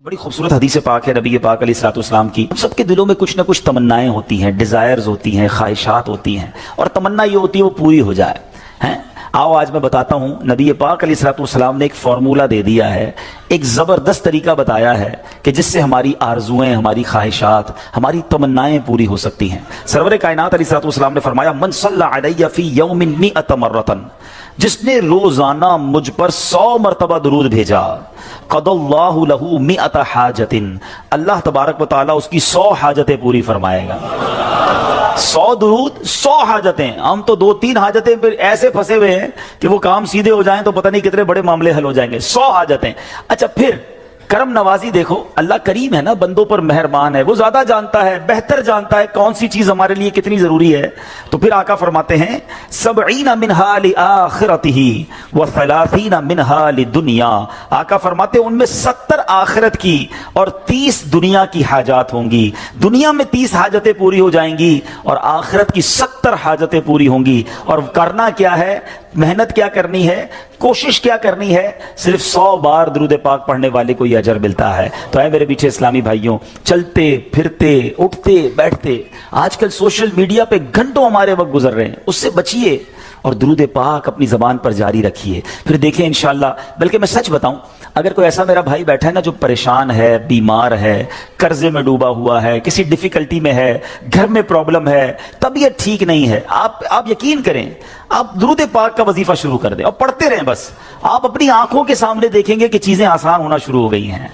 बड़ी खूबसूरत हदीस पाक है नबी पाक अलैहिस्सलाम की। हम सबके दिलों में कुछ ना कुछ तमन्नाएं होती हैं, डिजायर्स होती हैं, ख्वाहिशात होती हैं, और तमन्ना ये होती है वो पूरी हो जाए। हैं, आओ आज मैं बताता हूँ, नबी पाक अलैहिस्सलाम ने एक फार्मूला दे दिया है, एक ज़बरदस्त तरीका बताया है कि जिससे हमारी आरजुएं, हमारी ख्वाहिशात, हमारी तमन्नाएं पूरी हो सकती हैं। सरवर कायनात अलैहिस्सलाम ने फरमाया, मन सल्ला अलैया फी यौमिन मिअत मर्रतन, जिसने रोजाना मुझ पर 100 मरतबा दुरूद भेजा, क़दल्लाहु लहू मिअत हाजतिन, अल्लाह तबारक व तआला उसकी 100 हाजतें पूरी फरमाएगा। 100 दुरूद, 100 हाजतें। हम तो 2-3 हाजतें फिर ऐसे फंसे हुए हैं कि वो काम सीधे हो जाएं तो पता नहीं कितने बड़े मामले हल हो जाएंगे। 100 हाजतें। अच्छा, फिर करम नवाजी देखो, अल्लाह करीम है ना, बंदों पर मेहरबान है, वो ज्यादा जानता है, बेहतर जानता है कौन सी चीज हमारे लिए कितनी जरूरी है। तो फिर आका फरमाते हैं, सबईना मिनहा लिआखिरतिही व सलासीना मिनहा लिदुनिया। आका फरमाते हैं उनमें 70 आखिरत की और 30 दुनिया की हाजात होंगी। दुनिया में 30 हाजतें पूरी हो जाएंगी और आखिरत की 70 हाजतें पूरी होंगी। और करना क्या है, मेहनत क्या करनी है, कोशिश क्या करनी है, सिर्फ 100 बार दुरूद पाक पढ़ने वाले को यह अजर मिलता है। तो है मेरे पीछे इस्लामी भाइयों, चलते फिरते उठते बैठते आजकल सोशल मीडिया पे घंटों हमारे वक्त गुजर रहे हैं, उससे बचिए और दुरूद पाक अपनी जबान पर जारी रखिए। फिर देखें इंशाअल्लाह। बल्कि मैं सच बताऊं, अगर कोई ऐसा मेरा भाई बैठा है ना जो परेशान है, बीमार है, कर्जे में डूबा हुआ है, किसी डिफिकल्टी में है, घर में प्रॉब्लम है, तबीयत ठीक नहीं है, आप यकीन करें, आप दुरूद पाक का वजीफा शुरू कर दें और पढ़ते रहें। बस आप अपनी आंखों के सामने देखेंगे कि चीजें आसान होना शुरू हो गई हैं,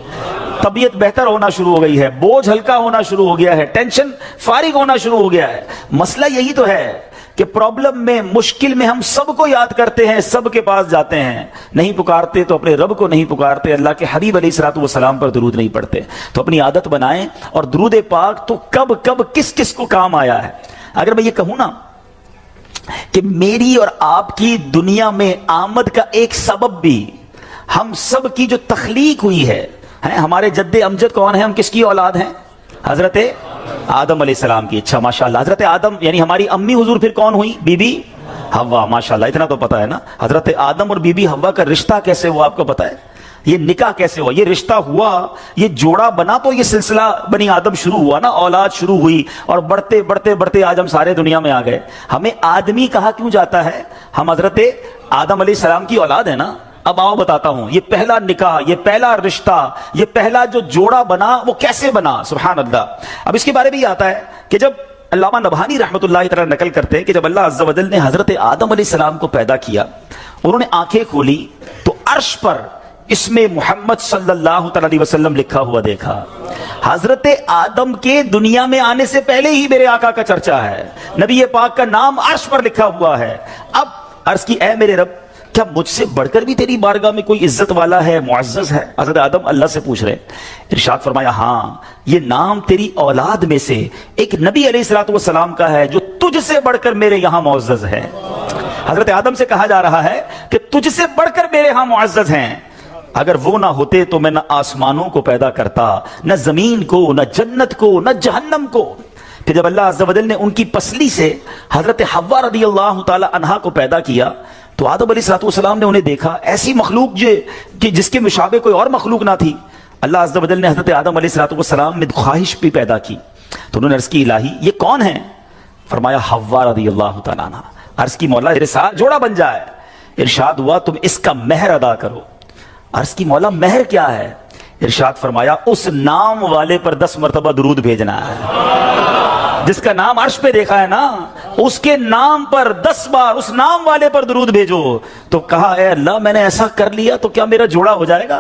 तबीयत बेहतर होना शुरू हो गई है, बोझ हल्का होना शुरू हो गया है, टेंशन फारिग होना शुरू हो गया है। मसला यही तो है कि प्रॉब्लम में, मुश्किल में हम सबको याद करते हैं, सबके पास जाते हैं, नहीं पुकारते तो अपने रब को नहीं पुकारते, अल्लाह के हबीब अलैहिस्सलातु वस्सलाम पर दुरूद नहीं पढ़ते। तो अपनी आदत बनाएं। और दुरूद पाक तो कब कब किस किस को काम आया है। अगर मैं ये कहूं ना कि मेरी और आपकी दुनिया में आमद का एक सबब भी हम सब की जो तख्लीक हुई है, हमारे जद्दे अमजद कौन है, हम किसकी औलाद हैं? हजरत आदम अलैहिस्सलाम की। अच्छा माशाल्लाह, हजरत आदम यानी हमारी अम्मी हुजूर फिर कौन हुई? बीबी हव्वा। माशाल्लाह, इतना तो पता है ना। हजरत आदम और बीबी हव्वा का रिश्ता कैसे हुआ आपको पता है? ये निकाह कैसे हुआ, ये रिश्ता हुआ, ये जोड़ा बना तो ये सिलसिला बनी आदम शुरू हुआ ना, औलाद शुरू हुई। और बढ़ते बढ़ते बढ़ते आज हम सारे दुनिया में आ गए। हमें आदमी कहा क्यों जाता है? हम हजरत आदम अलैहिस्सलाम की औलाद है ना। अब आओ बताता हूं, ये पहला निकाह, ये पहला रिश्ता, ये पहला जो जोड़ा बना वो कैसे बना। सुभान अल्लाह। अब इसके बारे में ये आता है कि जब अल्लामा नबहानी रहमतुल्लाह तआला नकल करते हैं कि जब अल्लाह अज़्ज़ा वजल ने हजरत आदम अलैहिस्सलाम को पैदा किया, उन्होंने आंखें खोली तो अर्श पर इसमें मोहम्मद सल्लल्लाहु अलैहि वसल्लम लिखा हुआ देखा। हजरत आदम के दुनिया में आने से पहले ही मेरे आका का चर्चा है, नबी पाक का नाम अर्श पर लिखा हुआ है। अब अर्श की, ऐ मेरे रब, क्या मुझसे बढ़कर भी तेरी बारगाह में कोई इज्जत वाला है, मुअज़्ज़ज़ है? हज़रत आदम अल्लाह से पूछ रहे। इरशाद फरमाया, हाँ, ये नाम तेरी औलाद में से एक नबी अलैहिस्सलातु वस्सलाम का है जो तुझसे बढ़कर मेरे यहाँ मुअज़्ज़ज़ है। हजरत आदम से कहा जा रहा है कि तुझसे बढ़कर मेरे यहाँ मुअज़्ज़ज़ हैं। अगर वो ना होते तो मैं न आसमानों को पैदा करता, न जमीन को, न जन्नत को, न जहन्नम को। फिर जब अल्लाह अज़्ज़ा वजल ने उनकी पसली से हजरत हव्वा रज़ियल्लाहु ताला अन्हा को पैदा किया तो आदम अलैहिस्सलातु वस्सलाम ने उन्हें देखा, ऐसी मखलूक कि जिसके मुशाबे कोई और मखलूक ना थी। अल्लाह अज़्ज़ा वजल ने हजरत आदम अलैहिस्सलातु वस्सलाम में ख्वाहिश भी पैदा की। तो उन्होंने अर्ज़ की, इलाही ये कौन है? फरमाया, हव्वा रज़ियल्लाहु ताला अन्हा। अर्ज़ की, मौला तेरे साथ जोड़ा बन जाए। इरशाद हुआ, तुम इसका महर अदा करो। अर्ज़ की, मौला महर क्या है? इरशाद फरमाया, उस नाम वाले पर 10 मरतबा दुरूद भेजना है। जिसका नाम अर्श पे देखा है ना, उसके नाम पर 10 बार उस नाम वाले पर दुरूद भेजो। तो कहा, ए अल्लाह, मैंने ऐसा कर लिया तो क्या मेरा जोड़ा हो जाएगा,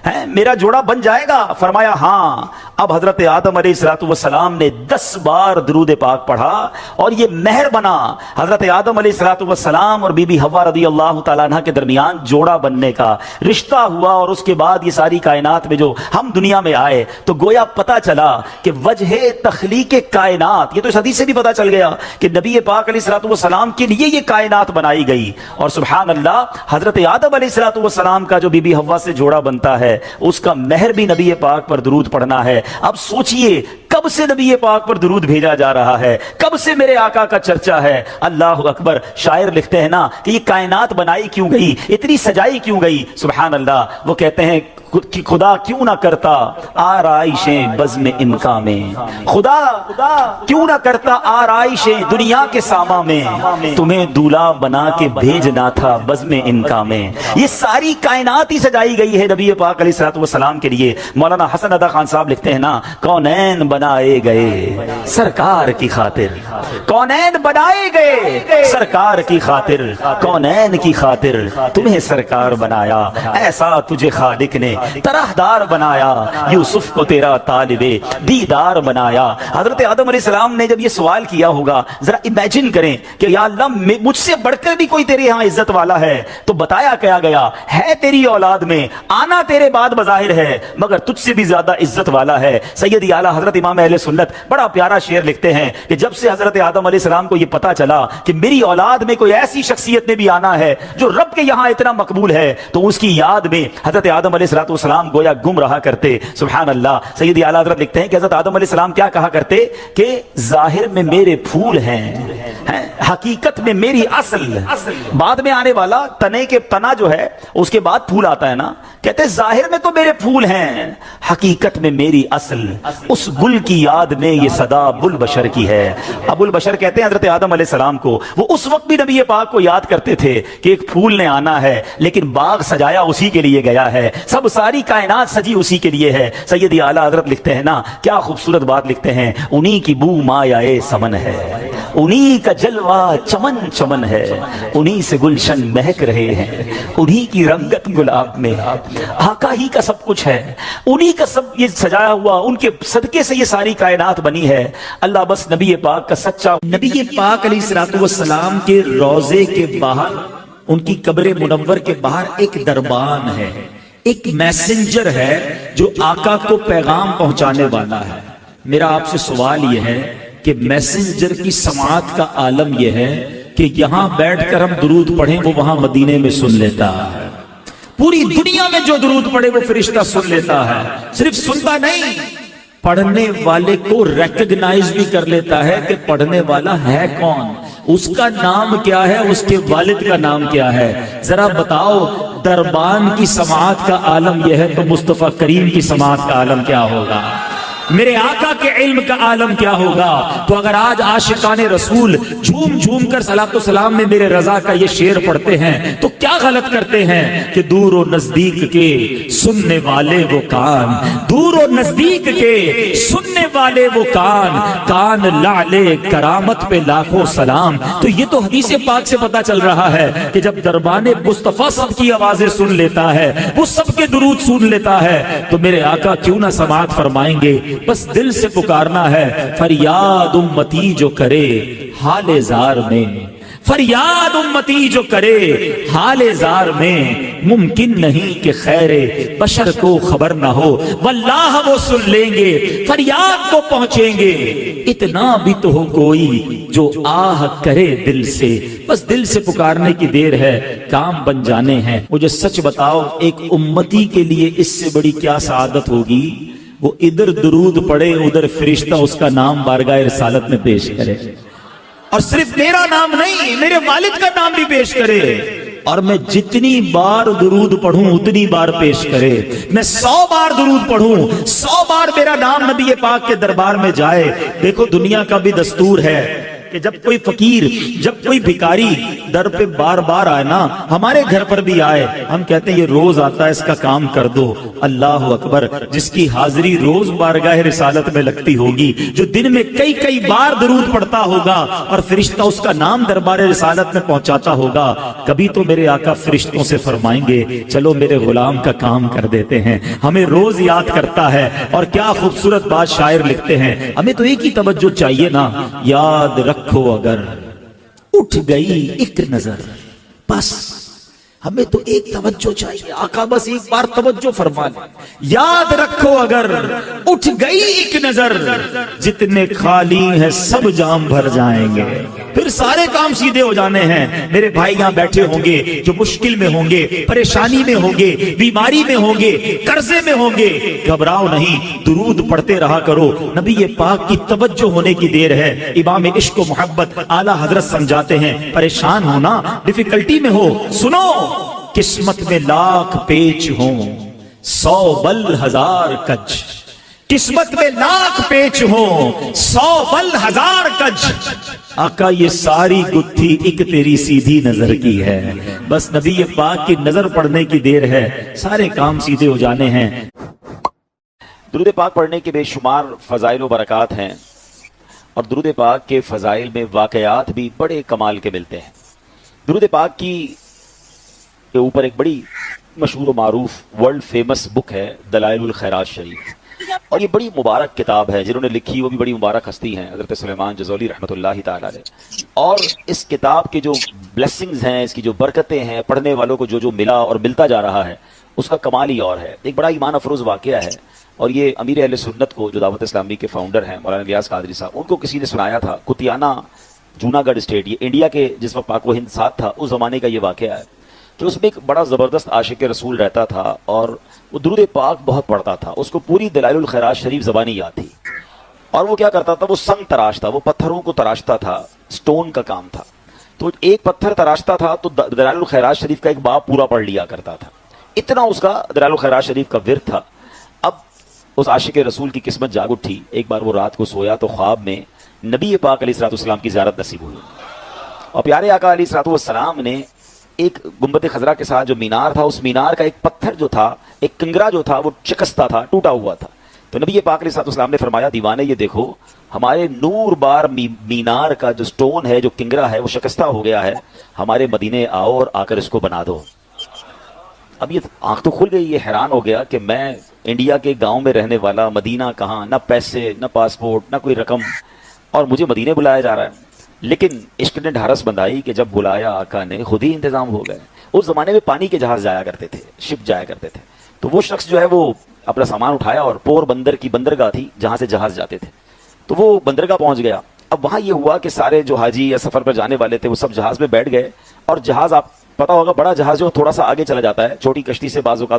है मेरा जोड़ा बन जाएगा? फरमाया, हाँ। अब हजरत आदम अलैहिस्सलातु वस्सलाम ने 10 बार दुरूद पाक पढ़ा और ये महर बना हजरत आदम अलैहिस्सलातु वस्सलाम और बीबी हव्वा रज़ियल्लाहु ताला अन्हा के दरमियान जोड़ा बनने का रिश्ता हुआ। और उसके बाद ये सारी कायनात में जो हम दुनिया में आए तो गोया पता चला कि वजह तख्लीक कायनात, ये तो इस हदीस से भी पता चल गया कि नबी पाक अलैहिस्सलातु वस्सलाम के लिए ये कायनात बनाई गई। और सुभान अल्लाह, हजरत आदम अलैहिस्सलातु वस्सलाम का जो बीबी हव्वा से जोड़ा बनता है उसका महर भी नबी पाक पर दुरूद पढ़ना है। अब सोचिए, कब से नबी पाक पर दुरूद भेजा जा रहा है, कब से मेरे आका का चर्चा है। अल्लाह अकबर। शायर लिखते हैं ना कि ये कायनात बनाई क्यों गई, इतनी सजाई क्यों गई। सुभान अल्लाह। वो कहते हैं, کہ خدا کیوں نہ کرتا آرائشیں بزم امکا میں، خدا کیوں نہ کرتا آرائشیں دنیا کے ساما میں، تمہیں دولہا بنا کے بھیجنا تھا بزم امکا میں۔ یہ ساری کائنات ہی سجائی گئی ہے نبی پاک علیہ الصلوۃ والسلام کے لیے۔ مولانا حسن ادا خان صاحب لکھتے ہیں نا، کونین بنائے گئے سرکار کی خاطر، کونین بنائے گئے سرکار کی خاطر، کونین کی خاطر تمہیں سرکار بنایا، ایسا تجھے خالق نے طرحدار بنایا، یوسف کو تیرا طالب دیدار بنایا۔ حضرت آدم علیہ السلام نے جب یہ سوال کیا ہوگا، ذرا امیجن کریں کہ یا اللہ مجھ سے بڑھ کر بھی کوئی تیرے یہاں عزت والا ہے، تو بتایا کیا گیا ہے تیری اولاد میں آنا تیرے بعد بظاہر ہے مگر تجھ سے بھی زیادہ عزت والا ہے۔ سیدی اعلیٰ حضرت امام اہل سنت بڑا پیارا شعر لکھتے ہیں کہ جب سے حضرت آدم علیہ السلام کو یہ پتا چلا کہ میری اولاد میں کوئی ایسی شخصیت نے بھی آنا ہے جو رب کے یہاں اتنا مقبول ہے، تو اس کی یاد میں حضرت آدم علیہ السلام گویا گم رہا کرتے۔ سبحان اللہ۔ سیدی اعلیٰ حضرت لکھتے ہیں کہ حضرت آدم علیہ السلام کیا کہا کرتے کہ ظاہر میں میرے پھول ہیں، حقیقت میں میری اصل۔ بعد میں آنے والا تنے کے تنا جو ہے اس کے بعد پھول آتا ہے نا، کہتے ہیں ظاہر میں تو میرے پھول ہیں، حقیقت میں میری اصل۔ اس گل کی یاد میں یہ صدا ابو البشر کی ہے۔ ابو البشر کہتے ہیں حضرت آدم علیہ السلام کو، وہ اس وقت بھی نبی پاک کو یاد کرتے تھے کہ ایک پھول نے آنا ہے، لیکن باغ سجایا اسی کے لیے گیا ہے، سب ساری کائنات سجی اسی کے لیے ہے۔ سیدی اعلیٰ حضرت لکھتے ہیں نا، کیا خوبصورت بات لکھتے ہیں، انہی کی بو مایہ سمن ہے، انہی کا جلوہ چمن چمن ہے، انہی سے گلشن مہک رہے ہیں، انہی کی رنگت گلاب میں، آقا ہی کا سب کچھ ہے، انہی کا سب یہ سجایا ہوا، ان کے صدقے سے یہ ساری کائنات بنی ہے۔ اللہ بس نبی پاک کا سچا، نبی پاک علیہ الصلوۃ والسلام کے روضے کے باہر، ان کی قبر منور کے باہر ایک دربان ہے، ایک میسنجر ہے جو آقا کو پیغام پہنچانے والا ہے۔ میرا آپ سے سوال یہ ہے کہ میسنجر کی سماعت کا عالم یہ ہے کہ یہاں بیٹھ کر ہم درود پڑھیں وہ وہاں مدینے میں سن لیتا ہے، پوری دنیا میں جو درود پڑھے وہ فرشتہ سن لیتا ہے، صرف سنتا نہیں، پڑھنے والے کو ریکگنائز بھی کر لیتا ہے کہ پڑھنے والا ہے کون، اس کا نام کیا ہے، اس کے والد کا نام کیا ہے۔ ذرا بتاؤ دربان کی سماعت کا عالم یہ ہے تو مصطفیٰ کریم کی سماعت کا عالم کیا ہوگا، میرے آقا کے علم کا عالم کیا ہوگا۔ تو اگر آج عاشقان رسول جھوم جھوم کر صلاۃ و سلام میں میرے رضا کا یہ شعر پڑھتے ہیں تو کیا غلط کرتے ہیں کہ دور و نزدیک کے سننے والے وہ کان، دور و نزدیک کے سننے والے وہ کان، کان لعلے کرامت پہ لاکھوں سلام۔ تو یہ تو حدیث پاک سے پتا چل رہا ہے کہ جب دربان مصطفیٰ سب کی آوازیں سن لیتا ہے، وہ سب کے درود سن لیتا ہے، تو میرے آقا کیوں نہ سماعت فرمائیں گے۔ بس دل سے پکارنا ہے، فریاد امتی جو کرے حال زار میں، فریاد امتی جو کرے حال زار میں، ممکن نہیں کہ خیر بشر کو خبر نہ ہو، واللہ وہ سن لیں گے، فریاد کو پہنچیں گے، اتنا بھی تو ہو کوئی جو آہ کرے دل سے۔ بس دل سے پکارنے کی دیر ہے، کام بن جانے ہیں۔ مجھے سچ بتاؤ ایک امتی کے لیے اس سے بڑی کیا سعادت ہوگی، وہ ادھر درود پڑے ادھر فرشتہ اس کا نام بارگاہ رسالت میں پیش کرے، اور صرف میرا نام نہیں میرے والد کا نام بھی پیش کرے، اور میں جتنی بار درود پڑھوں اتنی بار پیش کرے۔ میں 100 بار درود پڑھوں 100 بار میرا نام نبی پاک کے دربار میں جائے۔ دیکھو دنیا کا بھی دستور ہے کہ جب کوئی فقیر، جب کوئی بھکاری در پہ بار بار آئے نا، ہمارے گھر پر بھی آئے، ہم کہتے ہیں یہ روز آتا ہے اس کا کام کر دو۔ اللہ اکبر، جس کی حاضری روز بارگاہ رسالت میں لگتی ہوگی، جو دن میں کئی کئی بار درود پڑھتا ہوگا اور فرشتہ اس کا نام دربار رسالت میں پہنچاتا ہوگا، کبھی تو میرے آقا فرشتوں سے فرمائیں گے چلو میرے غلام کا کام کر دیتے ہیں۔ ہمیں روز یاد کرتا ہے، اور کیا خوبصورت بات شاعر لکھتے ہیں، ہمیں تو ایک ہی توجہ چاہیے نا، یاد رکھو اگر اٹھ گئی ایک نظر، بس ہمیں تو ایک توجہ چاہیے، آقا بس ایک بار توجہ فرما لیں، یاد رکھو اگر اٹھ گئی ایک نظر، جتنے خالی ہیں سب جام بھر جائیں گے، پھر سارے کام سیدھے ہو جانے ہیں۔ میرے بھائی یہاں بیٹھے ہوں گے جو مشکل میں ہوں گے، پریشانی میں ہوں گے، بیماری میں ہوں گے، قرضے میں ہوں گے، گھبراؤ نہیں، درود پڑھتے رہا کرو، نبی پاک کی توجہ ہونے کی دیر ہے۔ امام عشق و محبت اعلیٰ حضرت سمجھاتے ہیں، پریشان ہونا، ڈیفیکلٹی میں ہو، سنو، قسمت میں لاکھ پیچ ہوں، 100 बल 1000 कज, किस्मत में लाख पेच हो 100 बल 1000 कज। आका ये सारी गुत्थी एक तेरी सीधी नजर की है, बस नबी पाक की नजर पड़ने की देर है, सारे काम सीधे हो जाने हैं। दुरूद पाक पढ़ने के बेशुमार फजाइल व बरक़ात हैं और दुरूद पाक के फजाइल में वाक़यात भी बड़े कमाल के मिलते हैं। दुरूद पाक की के ऊपर एक बड़ी मशहूर मारूफ वर्ल्ड फेमस बुक है दलाइलुल खैरात शरीफ, और ये बड़ी मुबारक किताब है। जिन्होंने लिखी वो भी बड़ी मुबारक हस्ती हैं, हज़रत सुलेमान जज़ोली रहमतुल्लाहि तआला अलैह। और इस किताब के जो ब्लेसिंग्स हैं, इसकी जो बरकतें हैं, पढ़ने वालों को जो जो मिला और मिलता जा रहा है, उसका कमाल ही और है। एक बड़ा ईमान अफरोज़ वाक़या है, और ये अमीर अहले सुन्नत को, जो दावत इस्लामी के फाउंडर हैं मौलाना इलियास कादरी साहब, उनको किसी ने सुनाया था। कुतियाना जूनागढ़ स्टेट, ये इंडिया के जिस वक्त पाक व हिंद साथ था उस ज़माने का ये वाक़या है, कि उसमें एक बड़ा ज़बरदस्त आशिक रसूल रहता था और वो दुरूद पाक बहुत पढ़ता था। उसको पूरी दलाइलुल खैरात शरीफ ज़बानी याद थी, और वो क्या करता था, वो संग तराशता, वो पत्थरों को तराशता था, स्टोन का काम था। तो एक पत्थर तराशता था तो दलाइलुल खैरात शरीफ का एक बाब पूरा पढ़ लिया करता था, इतना उसका दलाइलुल खैरात शरीफ का विर्द था। अब उस आशिक रसूल की किस्मत जाग उठी। एक बार वो रात को सोया तो ख्वाब में नबी पाक अलैहिस्सलाम की ज़ियारत नसीब हुई, और प्यारे आका अलैहिस्सलाम ने एक गुंबद खजरा के साथ जो मीनार था, उस मीनार का एक पत्थर जो था, एक कंगरा जो था, वो शिकस्ता था, टूटा हुआ था। तो नबी पाक अलैहिस्सलाम ने फरमाया, दीवाने ये देखो, हमारे नूर बार मीनार का जो स्टोन है, जो किंगरा है, वो शिकस्ता हो गया है, हमारे मदीने आओ और आकर इसको बना दो। अब ये आंख तो खुल गई, ये हैरान हो गया कि मैं इंडिया के गांव में रहने वाला, मदीना कहाँ, ना पैसे, ना पासपोर्ट, ना कोई रकम, और मुझे मदीने बुलाया जा रहा है। लेकिन इश्क ने ढारस बंधाई कि जब बुलाया आका ने, खुद ही इंतजाम हो गए। उस जमाने में पानी के जहाज जाया करते थे, शिप जाया करते थे। तो वो शख्स जो है वो अपना सामान उठाया और पोरबंदर की बंदरगाह थी जहां से जहाज जाते थे, तो वो बंदरगाह पहुंच गया। अब वहां ये हुआ कि सारे जो हाजी या सफर पर जाने वाले थे वो सब जहाज में बैठ गए, और जहाज, आप पता होगा बड़ा जहाज जो थोड़ा सा आगे चला जाता है, छोटी कश्ती से बाजू का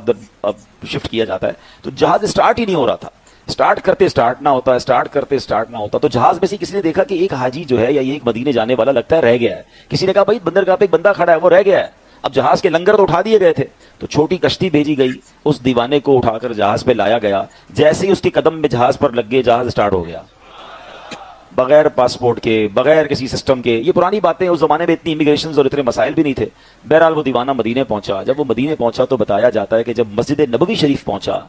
शिफ्ट किया जाता है, तो जहाज स्टार्ट ही नहीं हो रहा था। स्टार्ट करते स्टार्ट ना होता है, स्टार्ट करते स्टार्ट ना होता। तो जहाज में से किसी ने देखा कि एक हाजी जो है या ये एक मदीने जाने वाला लगता है रह गया है। किसी ने कहा भाई बंदरगाह पे एक बंदा खड़ा है, वो रह गया है। अब जहाज के लंगर तो उठा दिए गए थे, तो छोटी कश्ती भेजी गई, उस दीवाने को उठाकर जहाज पे लाया गया। जैसे ही उसके कदम में जहाज पर लग गए, जहाज स्टार्ट हो गया, बगैर पासपोर्ट के, बगैर किसी सिस्टम के। ये पुरानी बातें, उस जमाने में इतनी इमिग्रेशन और इतने मसाइल भी नहीं थे। बहरहाल वो दीवाना मदीने पहुंचा। जब वो मदीने पहुंचा तो बताया जाता है कि जब मस्जिद नबवी शरीफ पहुंचा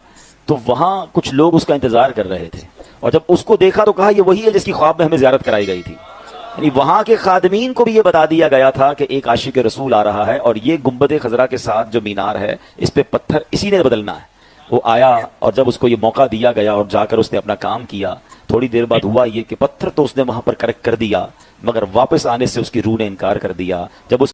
तो वहां कुछ लोग उसका इंतजार कर रहे थे, और जब उसको देखा तो कहा ये वही है जिसकी ख्वाब में हमें ज़ियारत कराई गई थी। यानी वहां के खादमीन को भी ये बता दिया गया था कि एक आशिक रसूल आ रहा है, और ये गुंबद खजरा के साथ जो मीनार है, इस पे पत्थर इसी ने बदलना है। वो आया, और जब उसको ये मौका दिया गया और जाकर उसने अपना काम किया, थोड़ी देर बाद हुआ ये कि पत्थर तो उसने वहां पर करेक्ट कर दिया, मगर वापस आने से उसकी रूह ने इनकार कर दिया। जब उस